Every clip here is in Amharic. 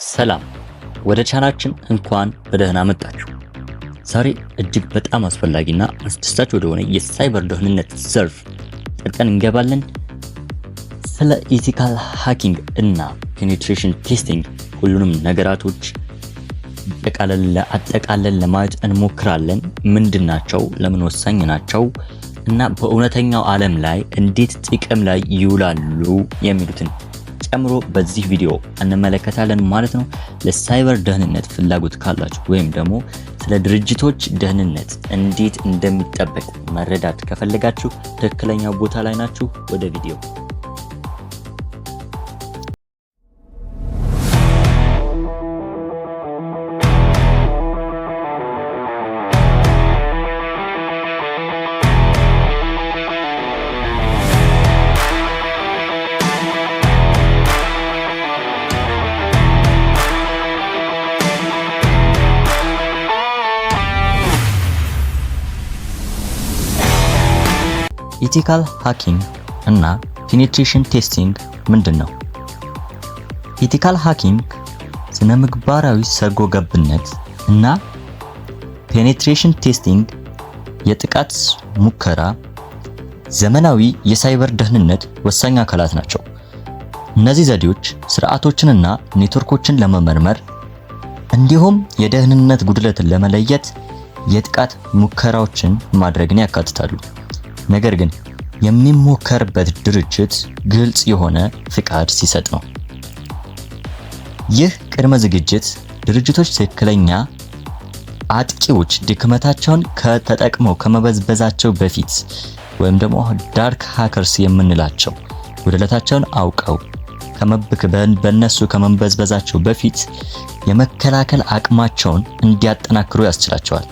ሰላም ወደ ቻናላችን እንኳን በደህና መጣችሁ። ዛሬ እጅግ በጣም አስፈላጊና አስደሳች ወደሆነ የሳይበር ደህንነት ዘርፍ ጠልቀን እንገባለን። ስለ ኢቲካል ሃኪንግ እና ፔኔትሬሽን ቴስቲንግ ሁሉንም ነገራቶች አጠቃለን ለማየት እንሞክራለን። ምንድናቸው? ለምን ወሳኝ ናቸው? እና በእውነተኛው ዓለም ላይ እንዴት ጥቅም ላይ ይውላሉ የሚሉትን ጨምሮ በዚህ ቪዲዮ እንመለከታለን ማለት ነው። ለሳይበር ደህንነት ፍላጎት ካላችሁ ወይም ደግሞ ስለ ድርጅቶች ደህንነት እንዴት እንደሚጠበቅ መረዳት ከፈለጋችሁ ትክክለኛው ቦታ ላይ ናችሁ። ወደ ቪዲዮ ኢቲካል ሃኪንግ እና ፔኔትሬሽን ቴስቲንግ ምንድነው? ኢቲካል ሃኪንግ ስነ ምግባራዊ ሰርጎ ገብነት እና ፔኔትሬሽን ቴስቲንግ የጥቃት ሙከራ ዘመናዊ የሳይበር ደህንነት ወሳኝ አካላት ናቸው። እነዚህ ዘዴዎች ስርዓቶችንና ኔትወርኮችን ለመመርመር እንዲሁም የደህንነት ጉድለትን ለመለየት የጥቃት ሙከራዎችን ማድረግን ያካትታሉ። ነገር ግን የሚሞከርበት ድርጅት ግልጽ የሆነ ፍቃድ ሲሰጥ ነው። ይህ ቅድመ ዝግጅት ድርጅቶች ትክክለኛ አጥቂዎች ድክመታቸውን ከተጠቅመው ከመበዝበዛቸው በፊት ወይም ደግሞ ዳርክ ሃከርስ የምንላቸው ጉድለታቸውን አውቀው በእነሱ ከመበዝበዛቸው በፊት የመከላከል አቅማቸውን እንዲያጠናክሩ ያስችላቸዋል።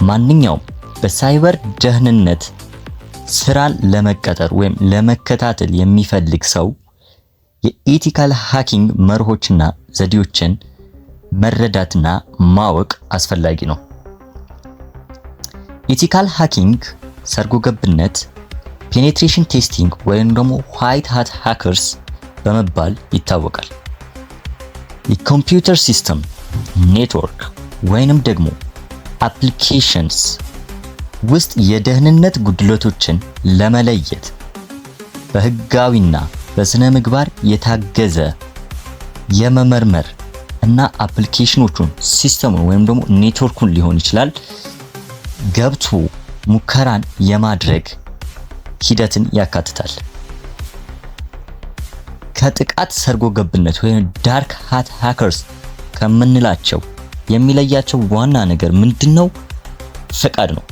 ማንኛውም በሳይበር ደህንነት ስራን ለመቀጠር ወይም ለመከታተል የሚፈልግ ሰው የኢቲካል ሃኪንግ መርሆችና ዘዴዎችን መረዳትና ማወቅ አስፈላጊ ነው። ኢቲካል ሃኪንግ ሰርጎ ገብነት፣ ፔኔትሬሽን ቴስቲንግ ወይም ደግሞ ዋይት ሃት ሃከርስ በመባል ይታወቃል። የኮምፒውተር ሲስተም፣ ኔትወርክ ወይንም ደግሞ አፕሊኬሽንስ ውስጥ የደህንነት ጉድለቶችን ለመለየት በህጋዊና በስነ ምግባር የታገዘ የመመርመር እና አፕሊኬሽኖቹን ሲስተሙን ወይም ደግሞ ኔትወርኩን ሊሆን ይችላል ገብቶ ሙከራን የማድረግ ሂደትን ያካትታል። ከጥቃት ሰርጎ ገብነት ወይም ዳርክ ሃት ሃከርስ ከምንላቸው የሚለያቸው ዋና ነገር ምንድነው? ፈቃድ ነው።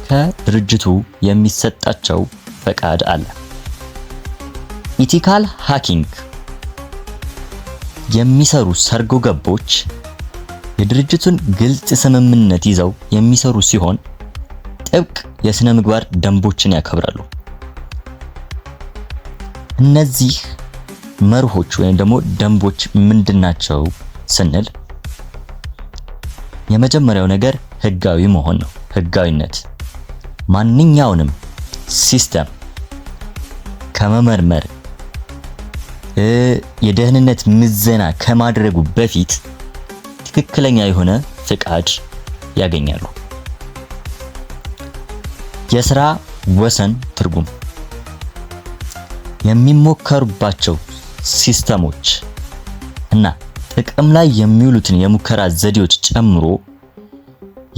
ከድርጅቱ የሚሰጣቸው ፈቃድ አለ። ኢቲካል ሃኪንግ የሚሰሩ ሰርጎ ገቦች የድርጅቱን ግልጽ ስምምነት ይዘው የሚሰሩ ሲሆን ጥብቅ የስነ ምግባር ደንቦችን ያከብራሉ። እነዚህ መርሆች ወይም ደግሞ ደንቦች ምንድናቸው ስንል የመጀመሪያው ነገር ህጋዊ መሆን ነው። ህጋዊነት ማንኛውንም ሲስተም ከመመርመር የደህንነት ምዘና ከማድረጉ በፊት ትክክለኛ የሆነ ፍቃድ ያገኛሉ። የሥራ ወሰን ትርጉም የሚሞከሩባቸው ሲስተሞች እና ጥቅም ላይ የሚውሉትን የሙከራ ዘዴዎች ጨምሮ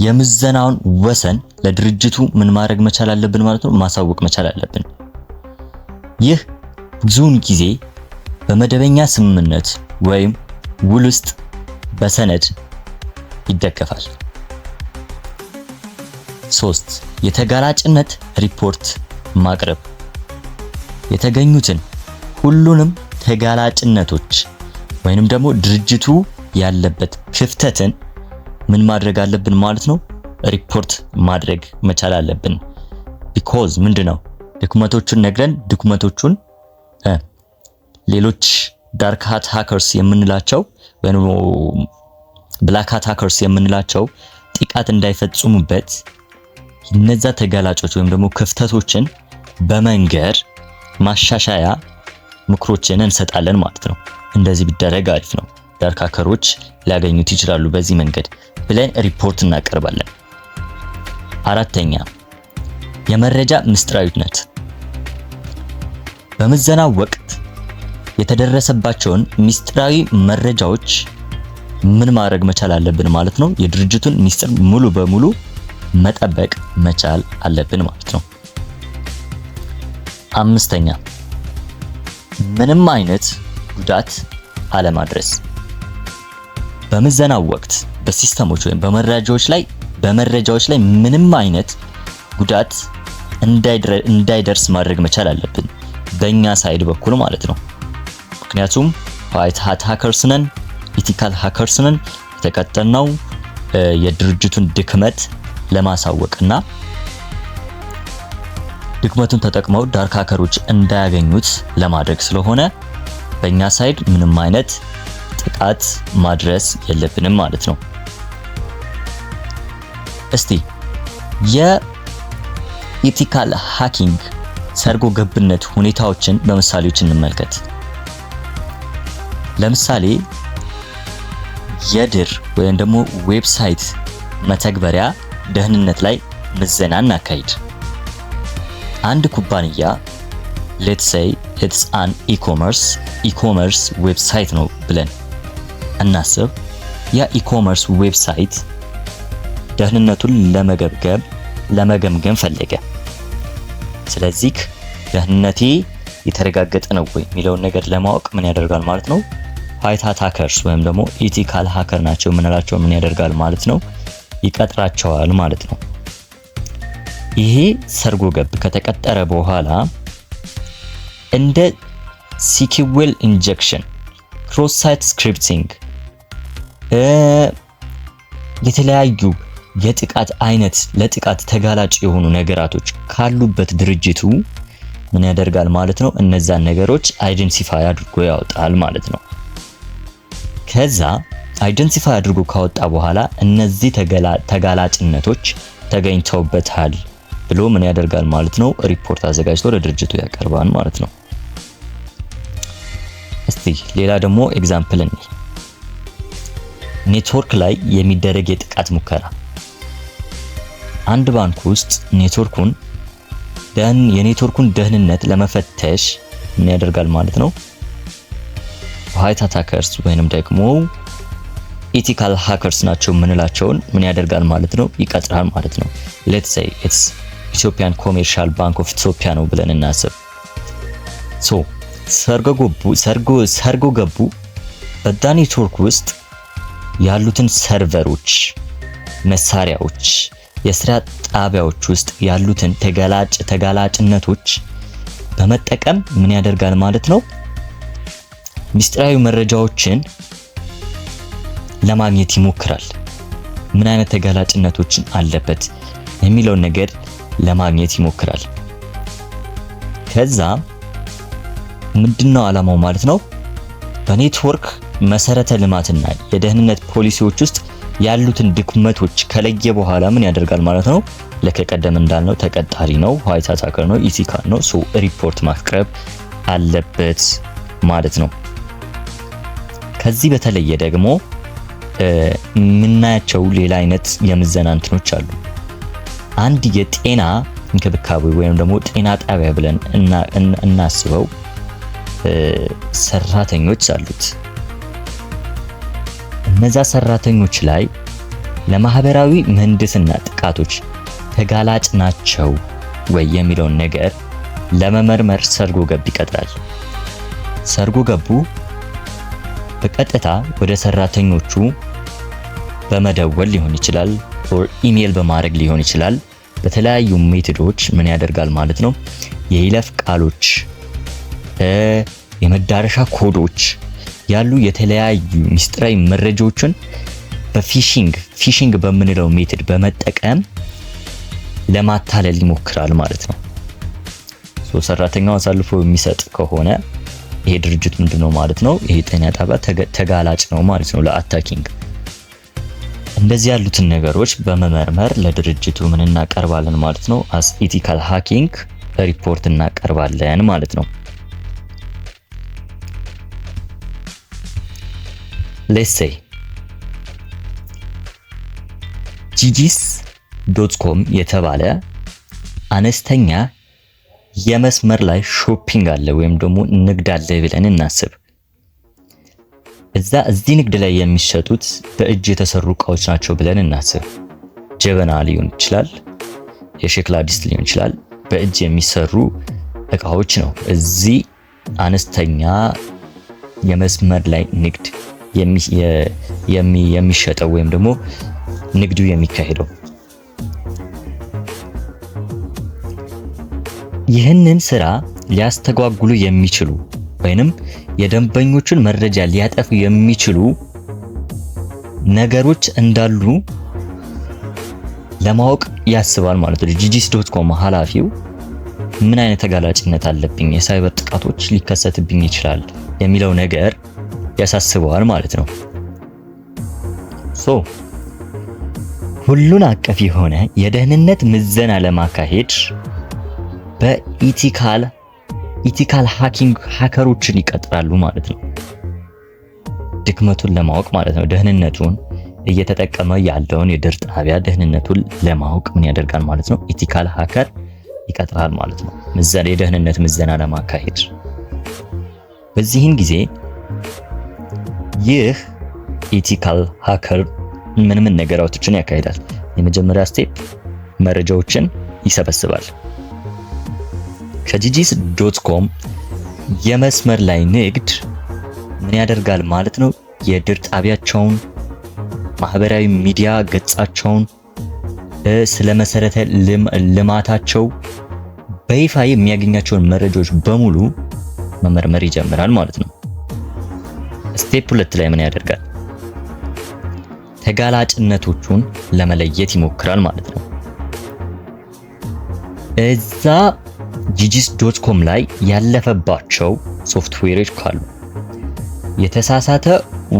የምዘናውን ወሰን ለድርጅቱ ምን ማድረግ መቻል አለብን ማለት ነው፣ ማሳወቅ መቻል አለብን። ይህ ብዙውን ጊዜ በመደበኛ ስምምነት ወይም ውል ውስጥ በሰነድ ይደገፋል። 3 የተጋላጭነት ሪፖርት ማቅረብ የተገኙትን ሁሉንም ተጋላጭነቶች ወይንም ደግሞ ድርጅቱ ያለበት ክፍተትን ምን ማድረግ አለብን ማለት ነው፣ ሪፖርት ማድረግ መቻል አለብን። ቢኮዝ ምንድነው ድክመቶቹን ነግረን ድክመቶቹን ሌሎች ዳርክ ሃት ሃከርስ የምንላቸው ወይም ብላክ ሃት ሃከርስ የምንላቸው ጥቃት እንዳይፈጽሙበት እነዛ ተጋላጮች ወይም ደግሞ ክፍተቶችን በመንገር ማሻሻያ ምክሮችን እንሰጣለን ማለት ነው። እንደዚህ ቢደረግ አሪፍ ነው። ዳርክ ሃከሮች ሊያገኙት ይችላሉ በዚህ መንገድ ብለን ሪፖርት እናቀርባለን። አራተኛ የመረጃ ምስጢራዊነት። በምዘና ወቅት የተደረሰባቸውን ምስጢራዊ መረጃዎች ምን ማድረግ መቻል አለብን ማለት ነው? የድርጅቱን ምስጢር ሙሉ በሙሉ መጠበቅ መቻል አለብን ማለት ነው። አምስተኛ ምንም አይነት ጉዳት አለማድረስ። በምዘናው ወቅት በሲስተሞች ወይም በመረጃዎች ላይ ምንም አይነት ጉዳት እንዳይደርስ ማድረግ መቻል አለብን በእኛ ሳይድ በኩል ማለት ነው። ምክንያቱም ዋይት ሃት ሃከርስ ነን፣ ኢቲካል ሃከርስ ነን። የተቀጠልነው የድርጅቱን ድክመት ለማሳወቅና ድክመቱን ተጠቅመው ዳርክ ሃከሮች እንዳያገኙት ለማድረግ ስለሆነ በእኛ ሳይድ ምንም አይነት ጥቃት ማድረስ የለብንም ማለት ነው። እስቲ የኢቲካል ሃኪንግ ሰርጎ ገብነት ሁኔታዎችን በምሳሌዎች እንመልከት። ለምሳሌ የድር ወይም ደግሞ ዌብሳይት መተግበሪያ ደህንነት ላይ ምዘና እናካሂድ። አንድ ኩባንያ let's say it's an e-commerce ዌብሳይት ነው ብለን እናስብ። ያ ኢኮመርስ ዌብሳይት ደህንነቱን ለመገምገም ፈለገ። ስለዚህ ደህንነቴ የተረጋገጠ ነው ወይ የሚለውን ነገር ለማወቅ ምን ያደርጋል ማለት ነው? ዋይት ሃት ሃከርስ ወይም ደግሞ ኢቲካል ሃከር ናቸው የምንላቸው ምን ያደርጋል ማለት ነው? ይቀጥራቸዋል ማለት ነው። ይሄ ሰርጎ ገብ ከተቀጠረ በኋላ እንደ ሲኪዌል ኢንጀክሽን፣ ክሮስ ሳይት ስክሪፕቲንግ፣ የተለያዩ የጥቃት አይነት ለጥቃት ተጋላጭ የሆኑ ነገራቶች ካሉበት ድርጅቱ ምን ያደርጋል ማለት ነው? እነዛን ነገሮች አይደንቲፋይ አድርጎ ያወጣል ማለት ነው። ከዛ አይደንቲፋይ አድርጎ ካወጣ በኋላ እነዚህ ተጋላጭነቶች ተገኝተውበታል ብሎ ምን ያደርጋል ማለት ነው? ሪፖርት አዘጋጅቶ ለድርጅቱ ያቀርባል ማለት ነው። እስቲ ሌላ ደግሞ ኤግዛምፕል እንይ። ኔትወርክ ላይ የሚደረግ የጥቃት ሙከራ። አንድ ባንክ ውስጥ የኔትወርኩን ደህንነት ለመፈተሽ ምን ያደርጋል ማለት ነው? ዋይት ሃት ሃከርስ ወይንም ደግሞ ኢቲካል ሃከርስ ናቸው የምንላቸውን ምን ያደርጋል ማለት ነው? ይቀጥራል ማለት ነው። let's say it's ኢትዮጵያን ኮሜርሻል ባንክ ኦፍ ኢትዮጵያ ነው ብለን እናስብ። ሰርጎ ገቡ በዛ ኔትወርክ ውስጥ ያሉትን ሰርቨሮች፣ መሳሪያዎች፣ የስራ ጣቢያዎች ውስጥ ያሉትን ተጋላጭነቶች በመጠቀም ምን ያደርጋል ማለት ነው? ሚስጥራዊ መረጃዎችን ለማግኘት ይሞክራል። ምን አይነት ተጋላጭነቶችን አለበት የሚለውን ነገር ለማግኘት ይሞክራል። ከዛ ምንድነው ዓላማው ማለት ነው? በኔትወርክ መሰረተ ልማትና የደህንነት ፖሊሲዎች ውስጥ ያሉትን ድክመቶች ከለየ በኋላ ምን ያደርጋል ማለት ነው? ለከቀደም እንዳልነው ተቀጣሪ ነው፣ ዋይት ሃት ሃከር ነው፣ ኢቲካል ነው። ሪፖርት ማቅረብ አለበት ማለት ነው። ከዚህ በተለየ ደግሞ የምናያቸው ሌላ አይነት የምዘና እንትኖች አሉ። አንድ የጤና እንክብካቤ ወይም ደግሞ ጤና ጣቢያ ብለን እናስበው ሰራተኞች አሉት። እነዛ ሰራተኞች ላይ ለማህበራዊ ምህንድስና ጥቃቶች ተጋላጭ ናቸው ወይ የሚለውን ነገር ለመመርመር ሰርጎ ገብ ይቀጥራል። ሰርጎ ገቡ በቀጥታ ወደ ሰራተኞቹ በመደወል ሊሆን ይችላል፣ ኦር ኢሜል በማድረግ ሊሆን ይችላል። በተለያዩ ሜቶዶች ምን ያደርጋል ማለት ነው? የይለፍ ቃሎች፣ የመዳረሻ ኮዶች ያሉ የተለያዩ ሚስጥራዊ መረጃዎችን በፊሽንግ በምንለው ሜቶድ በመጠቀም ለማታለል ይሞክራል ማለት ነው። ሰራተኛው አሳልፎ የሚሰጥ ከሆነ ይሄ ድርጅት ምንድነው ማለት ነው? ይሄ ጤና ጣቢያ ተጋላጭ ነው ማለት ነው ለአታኪንግ። እንደዚህ ያሉትን ነገሮች በመመርመር ለድርጅቱ ምን እናቀርባለን ማለት ነው? አስ ኢቲካል ሃኪንግ ሪፖርት እናቀርባለን ማለት ነው። let's say jijis.com የተባለ አነስተኛ የመስመር ላይ ሾፒንግ አለ ወይም ደግሞ ንግድ አለ ብለን እናስብ። እዚህ ንግድ ላይ የሚሸጡት በእጅ የተሰሩ እቃዎች ናቸው ብለን እናስብ። ጀበና ሊሆን ይችላል፣ የሸክላ ድስት ሊሆን ይችላል፣ በእጅ የሚሰሩ እቃዎች ነው እዚህ አነስተኛ የመስመር ላይ ንግድ የሚሸጠው ወይም ደግሞ ንግዱ የሚካሄደው። ይህንን ስራ ሊያስተጓጉሉ የሚችሉ ወይንም የደንበኞችን መረጃ ሊያጠፉ የሚችሉ ነገሮች እንዳሉ ለማወቅ ያስባል ማለት ነው። jijis.com ኃላፊው ምን አይነት ተጋላጭነት አለብኝ፣ የሳይበር ጥቃቶች ሊከሰትብኝ ይችላል የሚለው ነገር ያሳስበዋል ማለት ነው። ሁሉን አቀፍ የሆነ የደህንነት ምዘና ለማካሄድ በኢቲካል ሃከሮችን ይቀጥራሉ ማለት ነው። ድክመቱን ለማወቅ ማለት ነው። ደህንነቱን እየተጠቀመ ያለውን የድር ጣቢያ ደህንነቱን ለማወቅ ምን ያደርጋል ማለት ነው? ኢቲካል ሃከር ይቀጥራል ማለት ነው። የደህንነት ምዘና ለማካሄድ በዚህን ጊዜ ይህ ኢቲካል ሃከር ምን ነገራቶችን ያካሂዳል? የመጀመሪያ ስቴፕ መረጃዎችን ይሰበስባል። ከjijis.com የመስመር ላይ ንግድ ምን ያደርጋል ማለት ነው? የድር ጣቢያቸውን፣ ማህበራዊ ሚዲያ ገጻቸውን፣ ስለ መሰረተ ልማታቸው በይፋ የሚያገኛቸውን መረጃዎች በሙሉ መመርመር ይጀምራል ማለት ነው። ስቴፕ 2 ላይ ምን ያደርጋል? ተጋላጭነቶቹን ለመለየት ይሞክራል ማለት ነው። እዛ jijis.com ላይ ያለፈባቸው ሶፍትዌሮች ካሉ፣ የተሳሳተ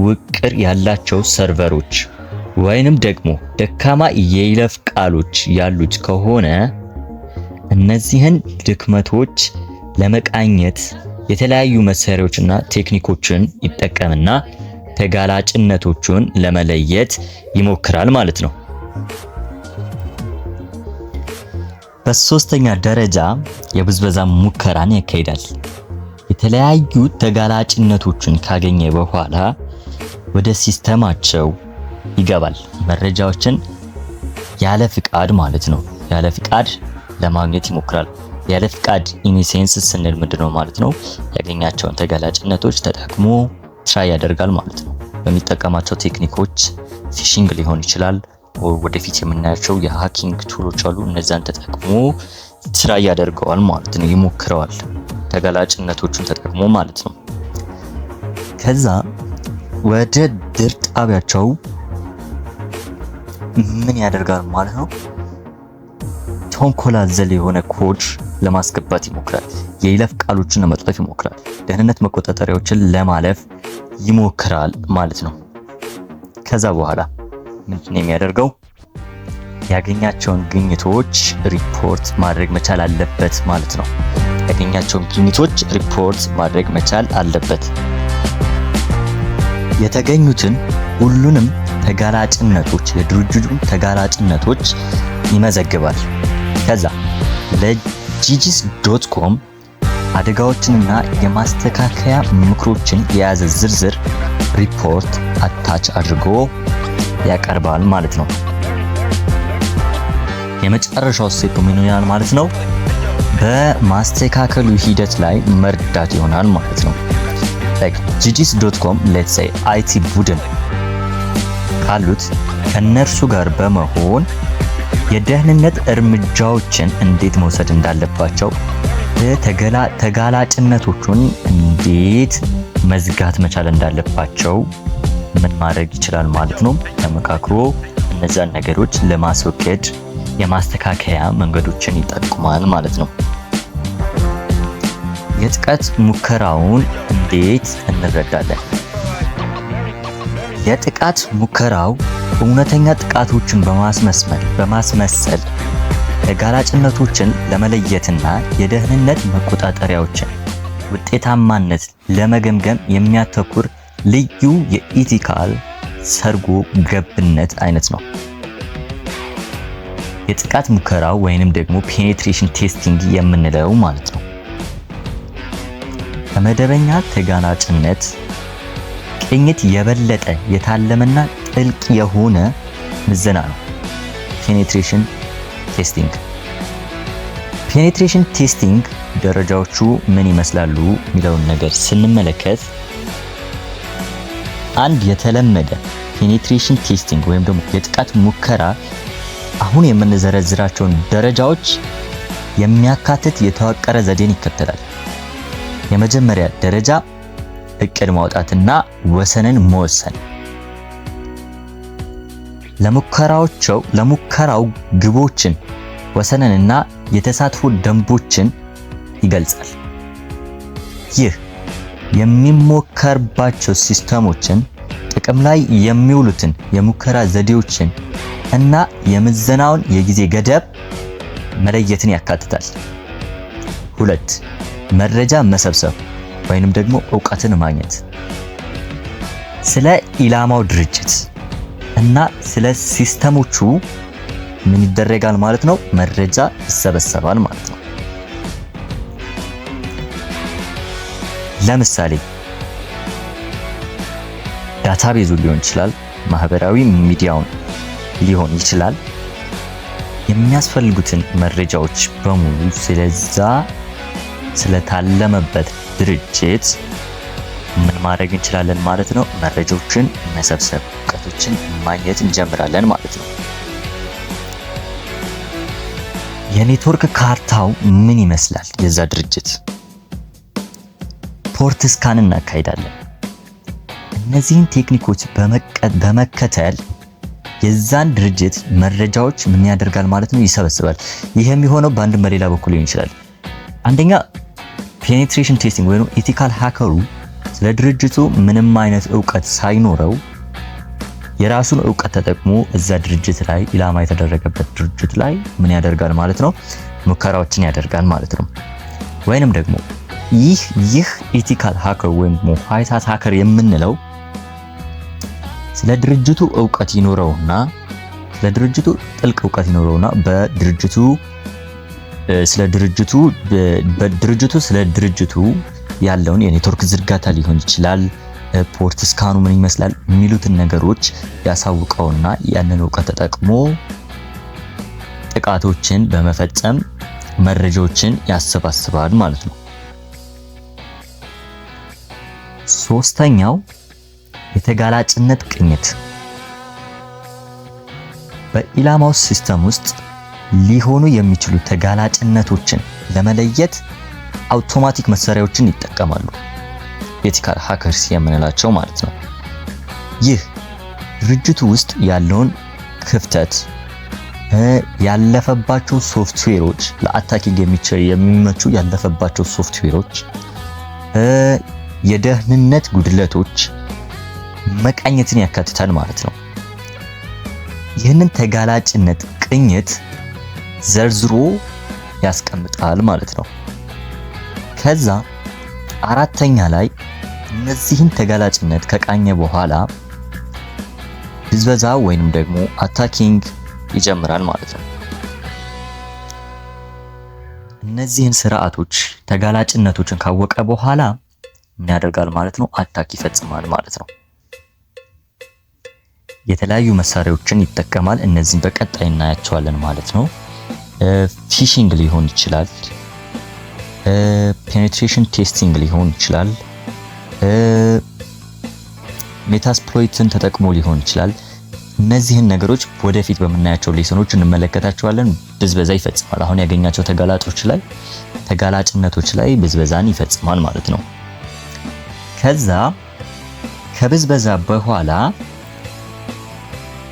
ውቅር ያላቸው ሰርቨሮች ወይንም ደግሞ ደካማ የይለፍ ቃሎች ያሉት ከሆነ እነዚህን ድክመቶች ለመቃኘት የተለያዩ መሳሪያዎችና ቴክኒኮችን ይጠቀምና ተጋላጭነቶቹን ለመለየት ይሞክራል ማለት ነው። በሶስተኛ ደረጃ የብዝበዛ ሙከራን ያካሂዳል። የተለያዩ ተጋላጭነቶችን ካገኘ በኋላ ወደ ሲስተማቸው ይገባል። መረጃዎችን ያለ ፍቃድ ማለት ነው፣ ያለ ፍቃድ ለማግኘት ይሞክራል። ያለ ፍቃድ ኢኒሴንስ ስንል ምንድነው ማለት ነው? ያገኛቸውን ተጋላጭነቶች ተጠቅሞ ትራይ ያደርጋል ማለት ነው። በሚጠቀማቸው ቴክኒኮች ፊሺንግ ሊሆን ይችላል፣ ወደፊት የምናያቸው የሃኪንግ ቱሎች አሉ። እነዛን ተጠቅሞ ትራይ ያደርገዋል ማለት ነው፣ ይሞክረዋል ተጋላጭነቶቹን ተጠቅሞ ማለት ነው። ከዛ ወደ ድር ጣቢያቸው ምን ያደርጋል ማለት ነው? ተንኮል አዘል የሆነ ኮድ ለማስገባት ይሞክራል። የይለፍ ቃሎችን ለመጥለፍ ይሞክራል። ደህንነት መቆጣጠሪያዎችን ለማለፍ ይሞክራል ማለት ነው። ከዛ በኋላ ምንድን ነው የሚያደርገው? ያገኛቸውን ግኝቶች ሪፖርት ማድረግ መቻል አለበት ማለት ነው። ያገኛቸውን ግኝቶች ሪፖርት ማድረግ መቻል አለበት። የተገኙትን ሁሉንም ተጋላጭነቶች፣ የድርጅቱን ተጋላጭነቶች ይመዘግባል። ከዛ ለjijis.com አደጋዎችንና የማስተካከያ ምክሮችን የያዘ ዝርዝር ሪፖርት አታች አድርጎ ያቀርባል ማለት ነው። የመጨረሻው ስቴፕ ምን ይሆናል ማለት ነው? በማስተካከሉ ሂደት ላይ መርዳት ይሆናል ማለት ነው። jijis.com let's say IT ቡድን ካሉት ከነርሱ ጋር በመሆን የደህንነት እርምጃዎችን እንዴት መውሰድ እንዳለባቸው፣ ተጋላጭነቶቹን እንዴት መዝጋት መቻል እንዳለባቸው ምን ማድረግ ይችላል ማለት ነው። ተመካክሮ እነዛን ነገሮች ለማስወገድ የማስተካከያ መንገዶችን ይጠቁማል ማለት ነው። የጥቃት ሙከራውን እንዴት እንረዳለን? የጥቃት ሙከራው እውነተኛ ጥቃቶችን በማስመሰል ተጋላጭነቶችን ለመለየትና የደህንነት መቆጣጠሪያዎችን ውጤታማነት ለመገምገም የሚያተኩር ልዩ የኢቲካል ሰርጎ ገብነት አይነት ነው። የጥቃት ሙከራ ወይንም ደግሞ ፔኔትሬሽን ቴስቲንግ የምንለው ማለት ነው። ከመደበኛ ተጋላጭነት ቅኝት የበለጠ የታለመና ጥልቅ የሆነ ምዘና ነው ፔኔትሬሽን ቴስቲንግ። ፔኔትሬሽን ቴስቲንግ ደረጃዎቹ ምን ይመስላሉ የሚለውን ነገር ስንመለከት አንድ የተለመደ ፔኔትሬሽን ቴስቲንግ ወይም ደግሞ የጥቃት ሙከራ አሁን የምንዘረዝራቸውን ደረጃዎች የሚያካትት የተዋቀረ ዘዴን ይከተላል። የመጀመሪያ ደረጃ እቅድ ማውጣትና ወሰንን መወሰን ለሙከራው ግቦችን ወሰንንና የተሳትፎ ደንቦችን ይገልጻል። ይህ የሚሞከርባቸው ሲስተሞችን፣ ጥቅም ላይ የሚውሉትን የሙከራ ዘዴዎችን እና የምዘናውን የጊዜ ገደብ መለየትን ያካትታል። 2. መረጃ መሰብሰብ ወይንም ደግሞ ዕውቀትን ማግኘት ስለ ኢላማው ድርጅት እና ስለ ሲስተሞቹ ምን ይደረጋል ማለት ነው? መረጃ ይሰበሰባል ማለት ነው። ለምሳሌ ዳታቤዙ ሊሆን ይችላል፣ ማህበራዊ ሚዲያውን ሊሆን ይችላል። የሚያስፈልጉትን መረጃዎች በሙሉ ስለታለመበት ድርጅት ምን ማድረግ እንችላለን ማለት ነው? መረጃዎችን መሰብሰብ፣ ዕውቀቶችን ማግኘት እንጀምራለን ማለት ነው። የኔትወርክ ካርታው ምን ይመስላል? የዛ ድርጅት ፖርት ስካን እናካሂዳለን። እነዚህን ቴክኒኮች በመከተል የዛን ድርጅት መረጃዎች ምን ያደርጋል ማለት ነው? ይሰበስባል። ይሄ የሚሆነው በአንድም በሌላ በኩል ሊሆን ይችላል። አንደኛ ፔኔትሬሽን ቴስቲንግ ወይም ኢቲካል ሃከሩ ስለ ድርጅቱ ምንም አይነት ዕውቀት ሳይኖረው የራሱን ዕውቀት ተጠቅሞ እዛ ድርጅት ላይ ኢላማ የተደረገበት ድርጅት ላይ ምን ያደርጋል ማለት ነው? ሙከራዎችን ያደርጋል ማለት ነው። ወይንም ደግሞ ይህ ኢቲካል ሃከር ወይም ዋይት ሃት ሃከር የምንለው ስለ ድርጅቱ ዕውቀት ይኖረውና ጥልቅ ዕውቀት ይኖረውና ስለ ድርጅቱ ያለውን የኔትወርክ ዝርጋታ ሊሆን ይችላል፣ ፖርት ስካኑ ምን ይመስላል የሚሉትን ነገሮች ያሳውቀውና ያንን ዕውቀት ተጠቅሞ ጥቃቶችን በመፈጸም መረጃዎችን ያሰባስባል ማለት ነው። ሶስተኛው የተጋላጭነት ቅኝት በኢላማው ሲስተም ውስጥ ሊሆኑ የሚችሉ ተጋላጭነቶችን ለመለየት አውቶማቲክ መሳሪያዎችን ይጠቀማሉ። ኢቲካል ሃከርስ የምንላቸው ማለት ነው። ይህ ድርጅቱ ውስጥ ያለውን ክፍተት፣ ያለፈባቸው ሶፍትዌሮች፣ ለአታኪንግ የሚመቹ ያለፈባቸው ሶፍትዌሮች፣ የደህንነት ጉድለቶች መቃኘትን ያካትታል ማለት ነው። ይህንን ተጋላጭነት ቅኝት ዘርዝሮ ያስቀምጣል ማለት ነው። ከዛ አራተኛ ላይ እነዚህን ተጋላጭነት ከቃኘ በኋላ ብዝበዛ ወይንም ደግሞ አታኪንግ ይጀምራል ማለት ነው። እነዚህን ስርዓቶች ተጋላጭነቶችን ካወቀ በኋላ ምን ያደርጋል ማለት ነው? አታክ ይፈጽማል ማለት ነው። የተለያዩ መሳሪያዎችን ይጠቀማል። እነዚህን በቀጣይ እናያቸዋለን ማለት ነው። ፊሺንግ ሊሆን ይችላል፣ ፔኔትሬሽን ቴስቲንግ ሊሆን ይችላል፣ ሜታስፕሎይትን ተጠቅሞ ሊሆን ይችላል። እነዚህን ነገሮች ወደፊት በምናያቸው ሌሰኖች እንመለከታቸዋለን። ብዝበዛ ይፈጽማል። አሁን ያገኛቸው ተጋላጭነቶች ላይ ብዝበዛን ይፈጽማል ማለት ነው። ከዛ ከብዝበዛ በኋላ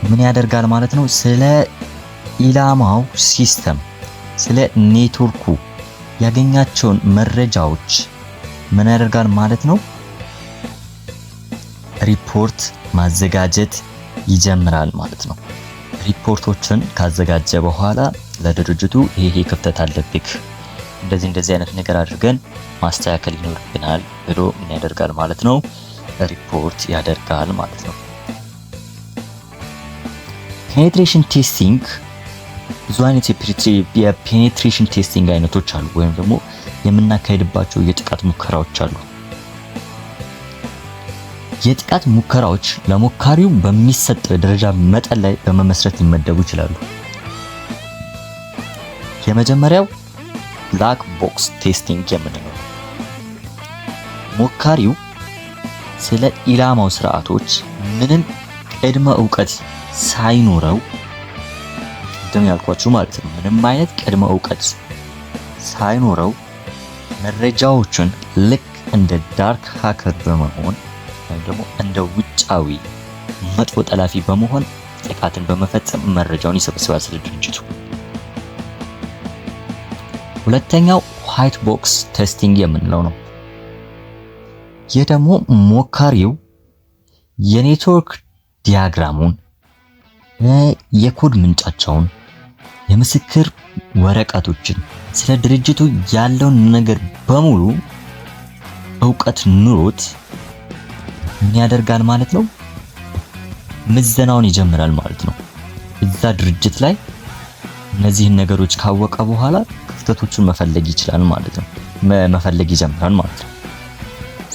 ምን ያደርጋል ማለት ነው? ስለ ኢላማው ሲስተም፣ ስለ ኔትወርኩ ያገኛቸውን መረጃዎች ምን ያደርጋል ማለት ነው? ሪፖርት ማዘጋጀት ይጀምራል ማለት ነው። ሪፖርቶችን ካዘጋጀ በኋላ ለድርጅቱ ይሄ ክፍተት አለብክ፣ እንደዚህ አይነት ነገር አድርገን ማስተካከል ይኖርብናል ብሎ ምን ያደርጋል ማለት ነው? ሪፖርት ያደርጋል ማለት ነው። ፔኔትሬሽን ቴስቲንግ ብዙ አይነት የፔኔትሬሽን ቴስቲንግ አይነቶች አሉ፣ ወይም ደግሞ የምናካሄድባቸው የጥቃት ሙከራዎች አሉ። የጥቃት ሙከራዎች ለሞካሪው በሚሰጠው የደረጃ መጠን ላይ በመመስረት ሊመደቡ ይችላሉ። የመጀመሪያው ብላክ ቦክስ ቴስቲንግ የምንለው ሞካሪው ስለ ኢላማው ስርዓቶች ምንም ቅድመ ዕውቀት ሳይኖረው ያልኳችሁ ማለት ነው። ምንም አይነት ቅድመ ዕውቀት ሳይኖረው መረጃዎችን ልክ እንደ ዳርክ ሃከር በመሆን ወይም ደግሞ እንደ ውጫዊ መጥፎ ጠላፊ በመሆን ጥቃትን በመፈጸም መረጃውን ይሰበስባል ስለ ድርጅቱ። ሁለተኛው ዋይት ቦክስ ቴስቲንግ የምንለው ነው። ይህ ደግሞ ሞካሪው የኔትወርክ ዲያግራሙን፣ የኮድ ምንጫቸውን፣ የምስክር ወረቀቶችን፣ ስለ ድርጅቱ ያለውን ነገር በሙሉ ዕውቀት ኑሮት ምን ያደርጋል ማለት ነው? ምዘናውን ይጀምራል ማለት ነው። እዛ ድርጅት ላይ እነዚህን ነገሮች ካወቀ በኋላ ክፍተቶችን መፈለግ ይችላል ማለት ነው። መፈለግ ይጀምራል ማለት ነው።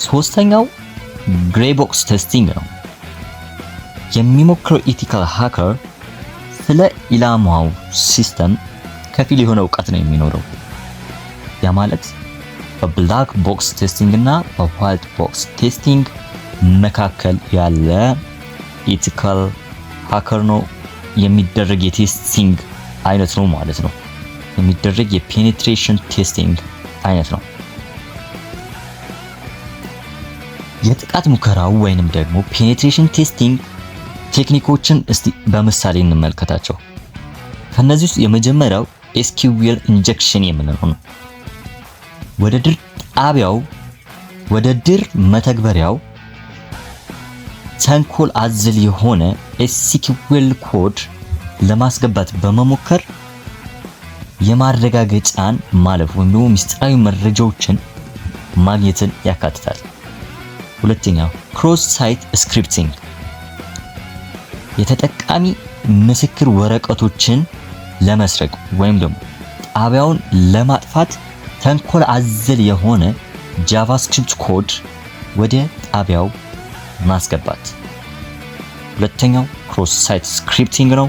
ሶስተኛው ግሬ ቦክስ ቴስቲንግ ነው። የሚሞክረው ኢቲካል ሃከር ስለ ኢላማው ሲስተም ከፊል የሆነ ዕውቀት ነው የሚኖረው። ያ ማለት በብላክ ቦክስ ቴስቲንግ እና በዋይት ቦክስ ቴስቲንግ መካከል ያለ ኢቲካል ሃከር ነው የሚደረግ የቴስቲንግ አይነት ነው ማለት ነው። የሚደረግ የፔኔትሬሽን ቴስቲንግ አይነት ነው። የጥቃት ሙከራው ወይንም ደግሞ ፔኔትሬሽን ቴስቲንግ ቴክኒኮችን እስቲ በምሳሌ እንመልከታቸው። ከነዚህ ውስጥ የመጀመሪያው ኤስኪዩኤል ኢንጀክሽን የምንለው ነው። ወደ ድር መተግበሪያው ተንኮል አዘል የሆነ ኤስኪዩኤል ኮድ ለማስገባት በመሞከር የማረጋገጫን ማለፍ ወይም ደግሞ ሚስጥራዊ መረጃዎችን ማግኘትን ያካትታል። ሁለተኛው ክሮስ ሳይት ስክሪፕቲንግ የተጠቃሚ ምስክር ወረቀቶችን ለመስረቅ ወይም ደግሞ ጣቢያውን ለማጥፋት ተንኮል አዘል የሆነ ጃቫስክሪፕት ኮድ ወደ ጣቢያው ማስገባት። ሁለተኛው ክሮስ ሳይት ስክሪፕቲንግ ነው።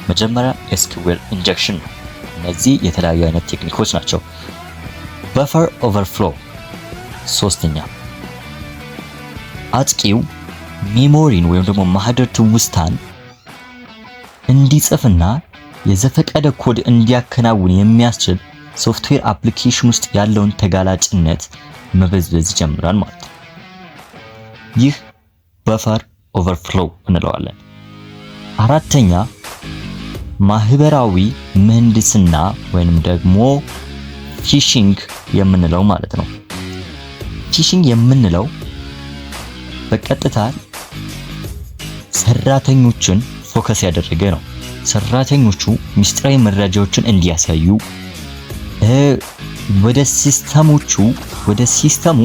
መጀመሪያ ኤስኪዩኤል ኢንጀክሽን ነው። እነዚህ የተለያዩ አይነት ቴክኒኮች ናቸው። በፈር ኦቨርፍሎ ሶስተኛ አጥቂው ሜሞሪን ወይም ደግሞ ማህደር ትውስታን እንዲጽፍና የዘፈቀደ ኮድ እንዲያከናውን የሚያስችል ሶፍትዌር አፕሊኬሽን ውስጥ ያለውን ተጋላጭነት መበዝበዝ ይጀምራል ማለት ነው። ይህ በፈር ኦቨርፍሎ እንለዋለን። አራተኛ ማህበራዊ ምህንድስና ወይንም ደግሞ ፊሽንግ የምንለው ማለት ነው። ፊሽንግ የምንለው በቀጥታ ሰራተኞችን ፎከስ ያደረገ ነው። ሰራተኞቹ ሚስጥራዊ መረጃዎችን እንዲያሳዩ ወደ ሲስተሙ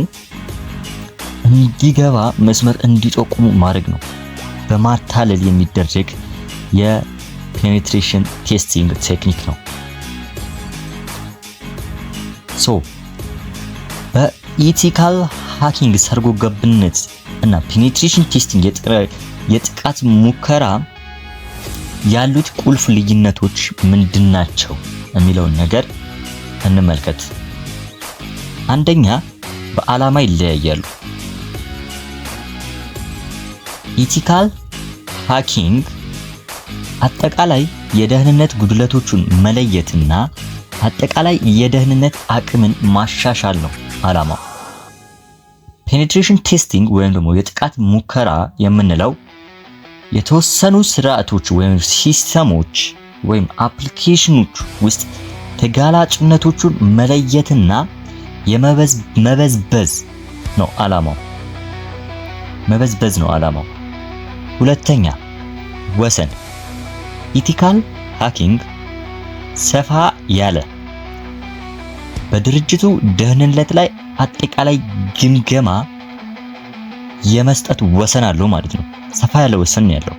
እንዲገባ መስመር እንዲጠቁሙ ማድረግ ነው። በማታለል የሚደረግ የፔኔትሬሽን ቴስቲንግ ቴክኒክ ነው። በኢቲካል ሃኪንግ ሰርጎ ገብነት እና ፔኔትሬሽን ቴስቲንግ የጥቃት ሙከራ ያሉት ቁልፍ ልዩነቶች ምንድናቸው የሚለውን ነገር እንመልከት። አንደኛ በዓላማ ይለያያሉ። ኢቲካል ሃኪንግ አጠቃላይ የደህንነት ጉድለቶቹን መለየትና አጠቃላይ የደህንነት አቅምን ማሻሻል ነው ዓላማው። ፔኔትሬሽን ቴስቲንግ ወይም ደግሞ የጥቃት ሙከራ የምንለው የተወሰኑ ስርዓቶች ወይም ሲስተሞች ወይም አፕሊኬሽኖች ውስጥ ተጋላጭነቶቹን መለየትና መበዝበዝ ነው ዓላማው። ሁለተኛ ወሰን ኢቲካል ሃኪንግ ሰፋ ያለ በድርጅቱ ደህንነት ላይ አጠቃላይ ግምገማ የመስጠት ወሰን አለው ማለት ነው። ሰፋ ያለ ወሰን ያለው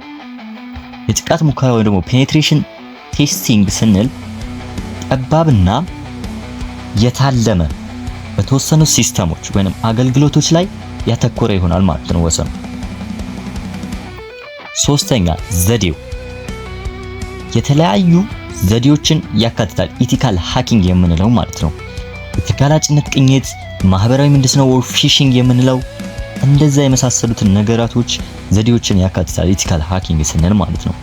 የጥቃት ሙከራ ወይ ደግሞ ፔኔትሬሽን ቴስቲንግ ስንል ጠባብና የታለመ በተወሰኑ ሲስተሞች ወይንም አገልግሎቶች ላይ ያተኮረ ይሆናል ማለት ነው ወሰኑ። ሶስተኛ ዘዴው የተለያዩ ዘዴዎችን ያካትታል። ኢቲካል ሃኪንግ የምንለው ማለት ነው። የተጋላጭነት ቅኝት፣ ማህበራዊ ምህንድስና ወይ ፊሽንግ የምንለው እንደዛ የመሳሰሉትን ነገራቶች ዘዴዎችን ያካትታል ኢቲካል ሃኪንግ ስንል ማለት ነው።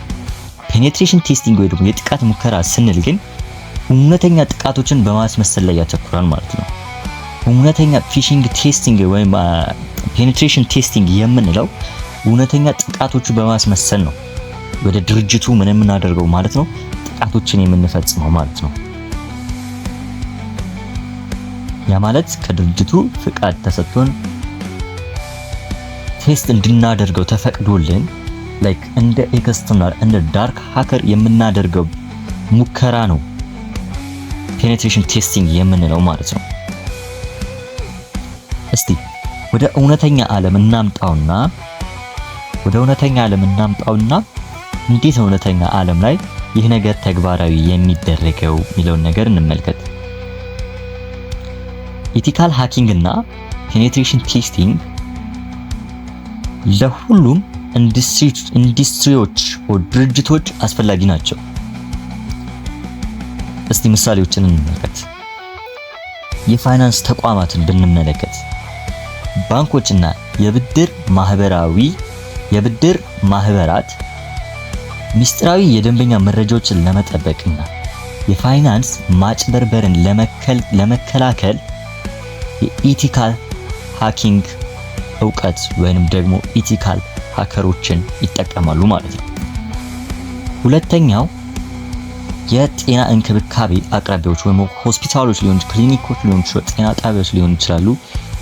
ፔኔትሬሽን ቴስቲንግ ወይ ደግሞ የጥቃት ሙከራ ስንል ግን እውነተኛ ጥቃቶችን በማስመሰል ላይ ያተኩራል ማለት ነው። እውነተኛ ፊሽንግ ቴስቲንግ ወይም ፔኔትሬሽን ቴስቲንግ የምንለው እውነተኛ ጥቃቶቹ በማስመሰል ነው ወደ ድርጅቱ ምን የምናደርገው ማለት ነው፣ ጥቃቶችን የምንፈጽመው ማለት ነው። ያ ማለት ከድርጅቱ ፍቃድ ተሰጥቶን ቴስት እንድናደርገው ተፈቅዶልን ላይክ እንደ ኤክስተርናል እንደ ዳርክ ሃከር የምናደርገው ሙከራ ነው ፔኔትሬሽን ቴስቲንግ የምንለው ማለት ነው። እስቲ ወደ እውነተኛ ዓለም እናምጣውና እንዴት እውነተኛ ዓለም ላይ ይህ ነገር ተግባራዊ የሚደረገው የሚለውን ነገር እንመልከት። ኢቲካል ሃኪንግ እና ፔኔትሬሽን ቴስቲንግ ለሁሉም ኢንዱስትሪዎች ወይ ድርጅቶች አስፈላጊ ናቸው። እስቲ ምሳሌዎችን እንመልከት። የፋይናንስ ተቋማትን ብንመለከት ባንኮችና የብድር ማህበራት ሚስጥራዊ የደንበኛ መረጃዎችን ለመጠበቅና የፋይናንስ ማጭበርበርን ለመከላከል የኢቲካል ሃኪንግ እውቀት ወይንም ደግሞ ኢቲካል ሃከሮችን ይጠቀማሉ ማለት ነው። ሁለተኛው የጤና እንክብካቤ አቅራቢዎች ወይም ሆስፒታሎች ሊሆኑ ክሊኒኮች ሊሆኑ ጤና ጣቢያዎች ሊሆኑ ይችላሉ።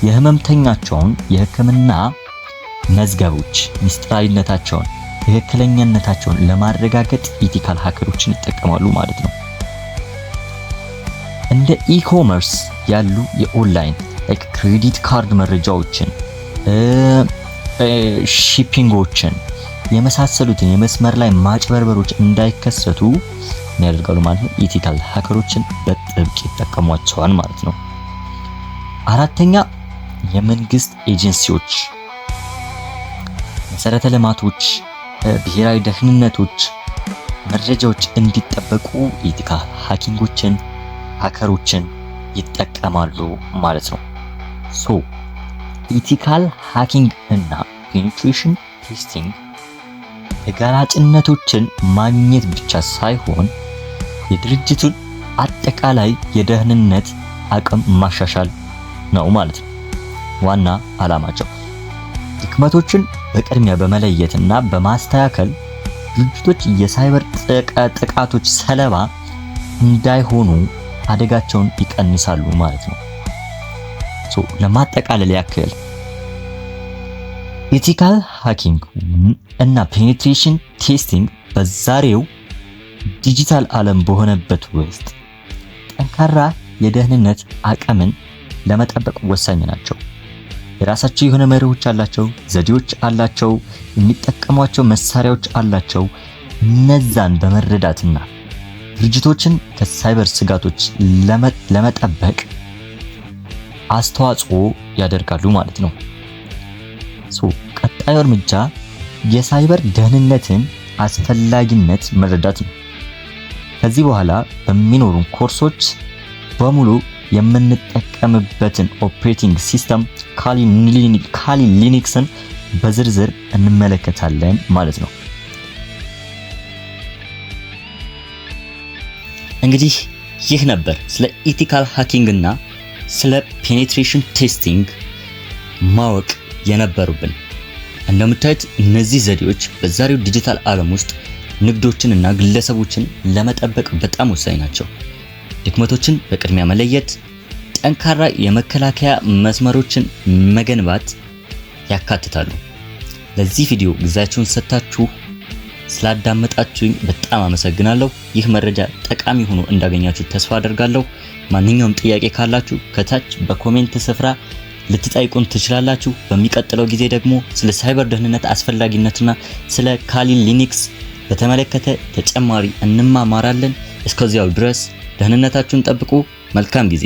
የህመምተኛቸውን የህክምና መዝገቦች ሚስጥራዊነታቸውን ትክክለኛነታቸውን ለማረጋገጥ ኢቲካል ሃከሮችን ይጠቀማሉ ማለት ነው። እንደ ኢኮመርስ ያሉ የኦንላይን ላይክ ክሬዲት ካርድ መረጃዎችን ሺፒንጎችን የመሳሰሉትን የመስመር ላይ ማጭበርበሮች እንዳይከሰቱ ያደርጋሉ ማለት ነው። ኢቲካል ሃከሮችን በጥብቅ ይጠቀሟቸዋል ማለት ነው። አራተኛ የመንግስት ኤጀንሲዎች፣ መሰረተ ልማቶች፣ ብሔራዊ ደህንነቶች መረጃዎች እንዲጠበቁ ኢቲካል ሃከሮችን ይጠቀማሉ ማለት ነው። ሶ ኢቲካል ሃኪንግ እና ፔኔትሬሽን ቴስቲንግ ተጋላጭነቶችን ማግኘት ብቻ ሳይሆን የድርጅቱን አጠቃላይ የደህንነት አቅም ማሻሻል ነው ማለት ነው። ዋና ዓላማቸው ድክመቶችን በቅድሚያ በመለየትና በማስተካከል ድርጅቶች የሳይበር ጥቃቶች ሰለባ እንዳይሆኑ አደጋቸውን ይቀንሳሉ ማለት ነው። ለማጠቃለል ያክል ኢቲካል ሃኪንግ እና ፔኔትሬሽን ቴስቲንግ በዛሬው ዲጂታል ዓለም በሆነበት ውስጥ ጠንካራ የደህንነት አቅምን ለመጠበቅ ወሳኝ ናቸው። የራሳቸው የሆነ መሪዎች አላቸው፣ ዘዴዎች አላቸው፣ የሚጠቀሟቸው መሳሪያዎች አላቸው። እነዛን በመረዳትና ድርጅቶችን ከሳይበር ስጋቶች ለመጠበቅ አስተዋጽኦ ያደርጋሉ ማለት ነው። ቀጣዩ እርምጃ የሳይበር ደህንነትን አስፈላጊነት መረዳት ነው። ከዚህ በኋላ በሚኖሩን ኮርሶች በሙሉ የምንጠቀምበትን ኦፕሬቲንግ ሲስተም ካሊ ሊነክስን በዝርዝር እንመለከታለን ማለት ነው። እንግዲህ ይህ ነበር ስለ ኢቲካል ሃኪንግ እና ስለ ፔኔትሬሽን ቴስቲንግ ማወቅ የነበሩብን። እንደምታዩት እነዚህ ዘዴዎች በዛሬው ዲጂታል ዓለም ውስጥ ንግዶችን እና ግለሰቦችን ለመጠበቅ በጣም ወሳኝ ናቸው። ድክመቶችን በቅድሚያ መለየት፣ ጠንካራ የመከላከያ መስመሮችን መገንባት ያካትታሉ። ለዚህ ቪዲዮ ጊዜያችሁን ሰጥታችሁ ስላዳመጣችሁኝ በጣም አመሰግናለሁ። ይህ መረጃ ጠቃሚ ሆኖ እንዳገኛችሁ ተስፋ አደርጋለሁ። ማንኛውም ጥያቄ ካላችሁ ከታች በኮሜንት ስፍራ ልትጠይቁን ትችላላችሁ። በሚቀጥለው ጊዜ ደግሞ ስለ ሳይበር ደህንነት አስፈላጊነትና ስለ ካሊ ሊነክስ በተመለከተ ተጨማሪ እንማማራለን። እስከዚያው ድረስ ደህንነታችሁን ጠብቁ። መልካም ጊዜ